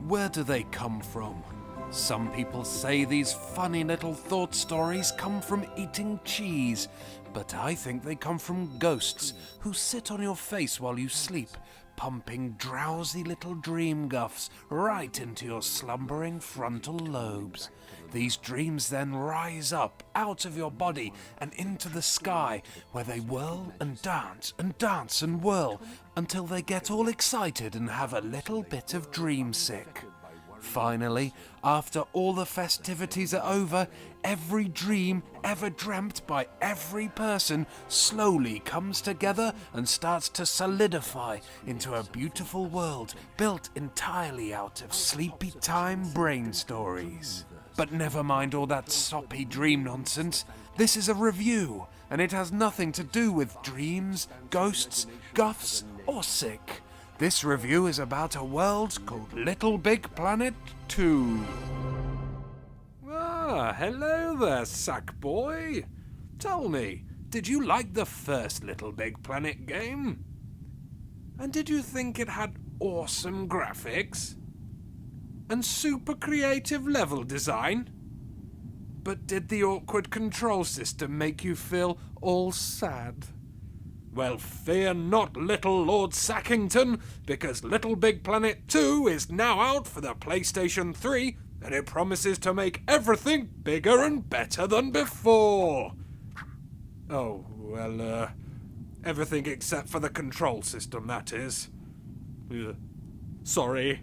Where do they come from? Some people say these funny little thought stories come from eating cheese, but I think they come from ghosts who sit on your face while you sleep, pumping drowsy little dream guffs right into your slumbering frontal lobes. These dreams then rise up out of your body and into the sky, where they whirl and dance and dance and whirl until they get all excited and have a little bit of dream sick. Finally, after all the festivities are over, every dream ever dreamt by every person slowly comes together and starts to solidify into a beautiful world built entirely out of sleepy time brain stories. But never mind all that soppy dream nonsense. This is a review, and it has nothing to do with dreams, ghosts, guffs, or sick. This review is about a world called LittleBigPlanet 2. Ah, hello there, Sackboy. Tell me, did you like the first LittleBigPlanet game? And did you think it had awesome graphics? And super creative level design? But did the awkward control system make you feel all sad? Well, fear not, little Lord Sackington, because LittleBigPlanet 2 is now out for the PlayStation 3, and it promises to make everything bigger and better than before. Oh, well, everything except for the control system, that is. Sorry.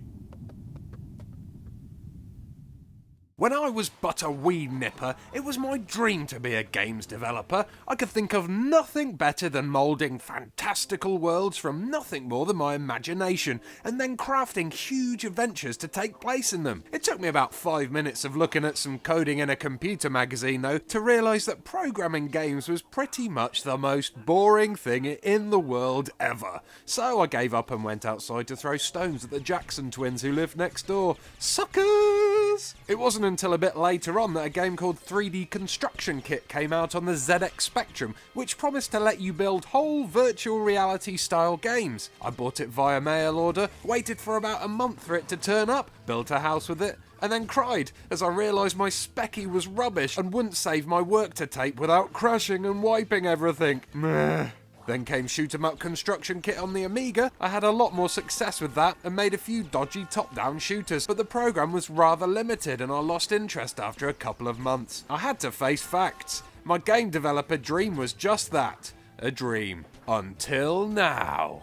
When I was but a wee nipper, it was my dream to be a games developer. I could think of nothing better than moulding fantastical worlds from nothing more than my imagination, and then crafting huge adventures to take place in them. It took me about 5 minutes of looking at some coding in a computer magazine, though, to realise that programming games was pretty much the most boring thing in the world ever. So I gave up and went outside to throw stones at the Jackson twins who lived next door. Suckers! It wasn't until a bit later on that a game called 3D Construction Kit came out on the ZX Spectrum, which promised to let you build whole virtual reality style games. I bought it via mail order, waited for about a month for it to turn up, built a house with it, and then cried as I realised my specky was rubbish and wouldn't save my work to tape without crashing and wiping everything. Meh. Then came Shoot 'em Up Construction Kit on the Amiga. I had a lot more success with that and made a few dodgy top-down shooters, but the program was rather limited and I lost interest after a couple of months. I had to face facts. My game developer dream was just that, a dream. Until now.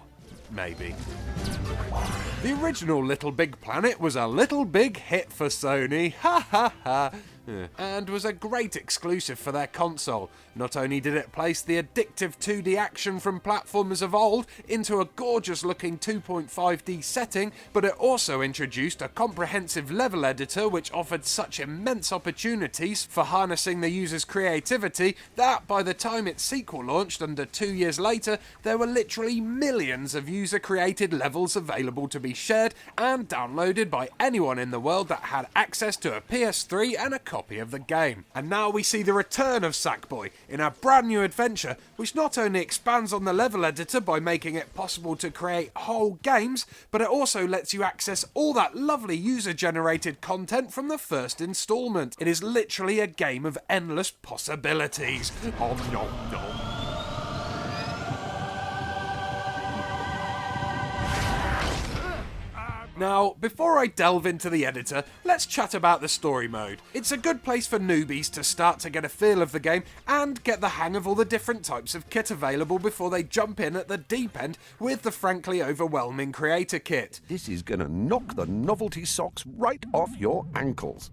Maybe. The original LittleBigPlanet was a little big hit for Sony, ha ha ha, and was a great exclusive for their console. Not only did it place the addictive 2D action from platformers of old into a gorgeous looking 2.5D setting, but it also introduced a comprehensive level editor which offered such immense opportunities for harnessing the user's creativity that by the time its sequel launched under 2 years later, there were literally millions of user-created levels available to be shared and downloaded by anyone in the world that had access to a PS3 and a copy of the game. And now we see the return of Sackboy in a brand new adventure which not only expands on the level editor by making it possible to create whole games, but it also lets you access all that lovely user-generated content from the first installment. It is literally a game of endless possibilities. Om nom nom. Now, before I delve into the editor, let's chat about the story mode. It's a good place for newbies to start to get a feel of the game and get the hang of all the different types of kit available before they jump in at the deep end with the frankly overwhelming creator kit. This is gonna knock the novelty socks right off your ankles.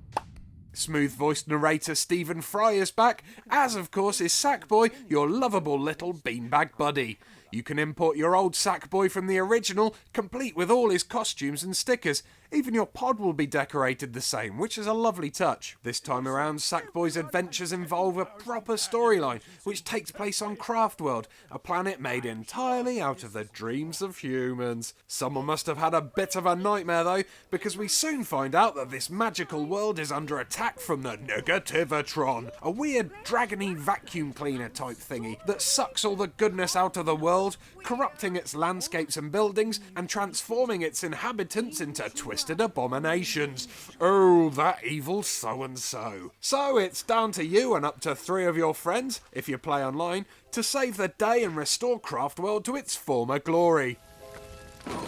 Smooth-voiced narrator Stephen Fry is back, as of course is Sackboy, your lovable little beanbag buddy. You can import your old Sackboy from the original, complete with all his costumes and stickers. Even your pod will be decorated the same, which is a lovely touch. This time around, Sackboy's adventures involve a proper storyline, which takes place on Craftworld, a planet made entirely out of the dreams of humans. Someone must have had a bit of a nightmare though, because we soon find out that this magical world is under attack from the Negativatron, a weird dragony vacuum cleaner type thingy that sucks all the goodness out of the world, corrupting its landscapes and buildings and transforming its inhabitants into twisted ham-fisted abominations. Oh, that evil so-and-so. So it's down to you and up to 3 of your friends, if you play online, to save the day and restore Craftworld to its former glory.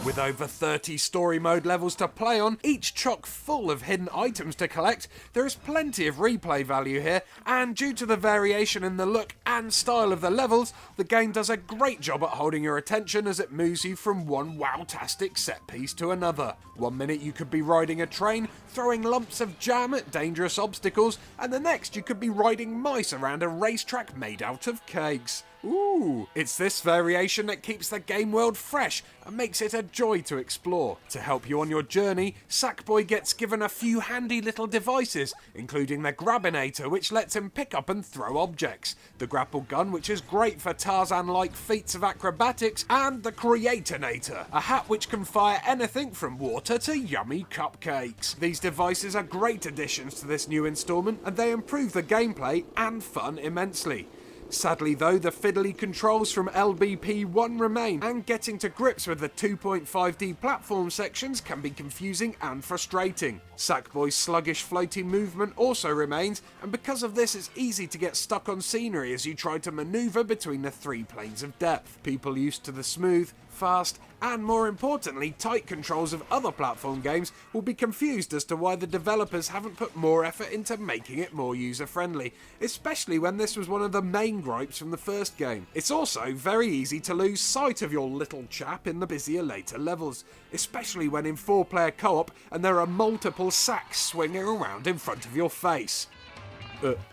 With over 30 story mode levels to play on, each chock full of hidden items to collect, there is plenty of replay value here, and due to the variation in the look and style of the levels, the game does a great job at holding your attention as it moves you from one wow-tastic set piece to another. One minute you could be riding a train, throwing lumps of jam at dangerous obstacles, and the next you could be riding mice around a racetrack made out of cakes. Ooh, it's this variation that keeps the game world fresh and makes it a joy to explore. To help you on your journey, Sackboy gets given a few handy little devices, including the Grabinator, which lets him pick up and throw objects, the Grapple Gun, which is great for Tarzan-like feats of acrobatics, and the Creatonator, a hat which can fire anything from water to yummy cupcakes. These devices are great additions to this new installment, and they improve the gameplay and fun immensely. Sadly though, the fiddly controls from LBP1 remain, and getting to grips with the 2.5D platform sections can be confusing and frustrating. Sackboy's sluggish floating movement also remains, and because of this it's easy to get stuck on scenery as you try to manoeuvre between the 3 planes of depth. People used to the smooth, fast, and more importantly tight controls of other platform games will be confused as to why the developers haven't put more effort into making it more user-friendly, especially when this was one of the main gripes from the first game. It's also very easy to lose sight of your little chap in the busier later levels, especially when in 4-player co-op and there are multiple sacks swinging around in front of your face.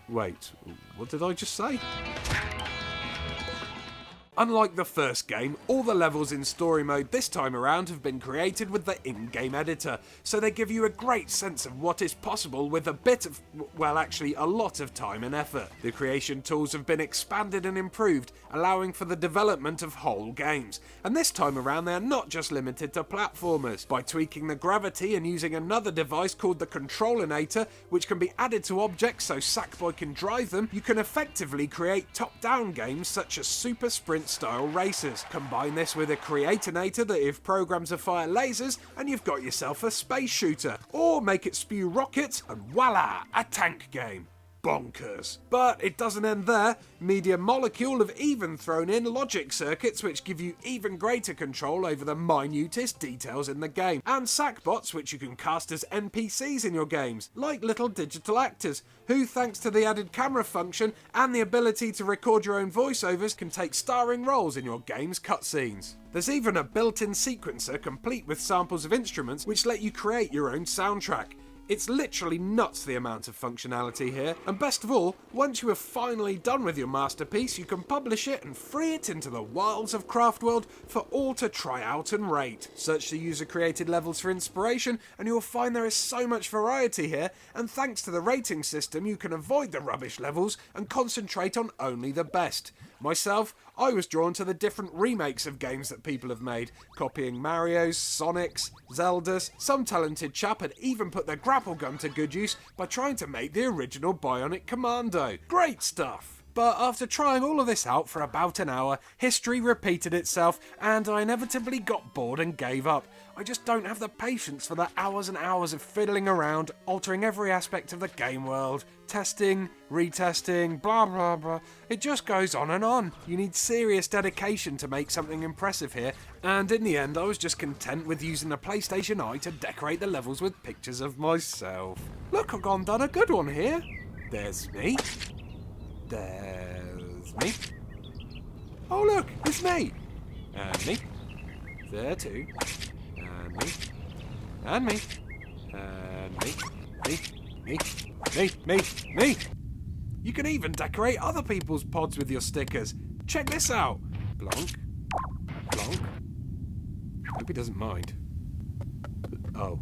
Wait, what did I just say? Unlike the first game, all the levels in story mode this time around have been created with the in-game editor, so they give you a great sense of what is possible with a bit of, well actually a lot of time and effort. The creation tools have been expanded and improved, allowing for the development of whole games, and this time around they are not just limited to platformers. By tweaking the gravity and using another device called the Controlinator, which can be added to objects so Sackboy can drive them, you can effectively create top-down games such as Super Sprint style races. Combine this with a Creatonator that if programmed to fire lasers and you've got yourself a space shooter, or make it spew rockets and voila, a tank game. Bonkers. But it doesn't end there. Media Molecule have even thrown in logic circuits which give you even greater control over the minutest details in the game, and Sackbots which you can cast as NPCs in your games, like little digital actors, who thanks to the added camera function and the ability to record your own voiceovers can take starring roles in your game's cutscenes. There's even a built-in sequencer complete with samples of instruments which let you create your own soundtrack. It's literally nuts the amount of functionality here, and best of all, once you are finally done with your masterpiece, you can publish it and free it into the wilds of Craftworld for all to try out and rate. Search the user-created levels for inspiration, and you'll find there is so much variety here, and thanks to the rating system, you can avoid the rubbish levels and concentrate on only the best. Myself, I was drawn to the different remakes of games that people have made, copying Mario's, Sonic's, Zelda's. Some talented chap had even put their grapple gun to good use by trying to make the original Bionic Commando. Great stuff! But after trying all of this out for about an hour, history repeated itself and I inevitably got bored and gave up. I just don't have the patience for the hours and hours of fiddling around, altering every aspect of the game world, testing, retesting, blah blah blah. It just goes on and on. You need serious dedication to make something impressive here, and in the end I was just content with using the PlayStation Eye to decorate the levels with pictures of myself. Look, I've gone done a good one here. There's me. There's me. Oh look, it's me. And me. There too. And me. And me. And me. Me. You can even decorate other people's pods with your stickers. Check this out. Blonk. Blonk. Hope he doesn't mind. Oh.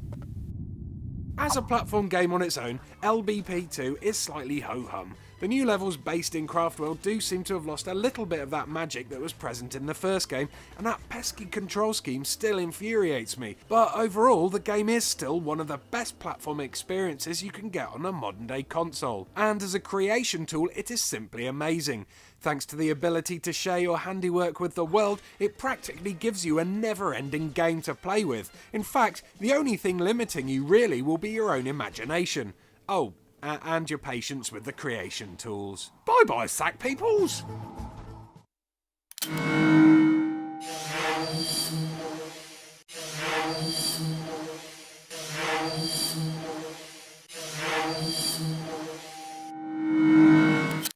As a platform game on its own, LBP2 is slightly ho-hum. The new levels based in Craftworld do seem to have lost a little bit of that magic that was present in the first game, and that pesky control scheme still infuriates me. But overall, the game is still one of the best platform experiences you can get on a modern day console, and as a creation tool it is simply amazing. Thanks to the ability to share your handiwork with the world, it practically gives you a never-ending game to play with. In fact, the only thing limiting you really will be your own imagination. Oh, and your patience with the creation tools. Bye-bye, sack peoples!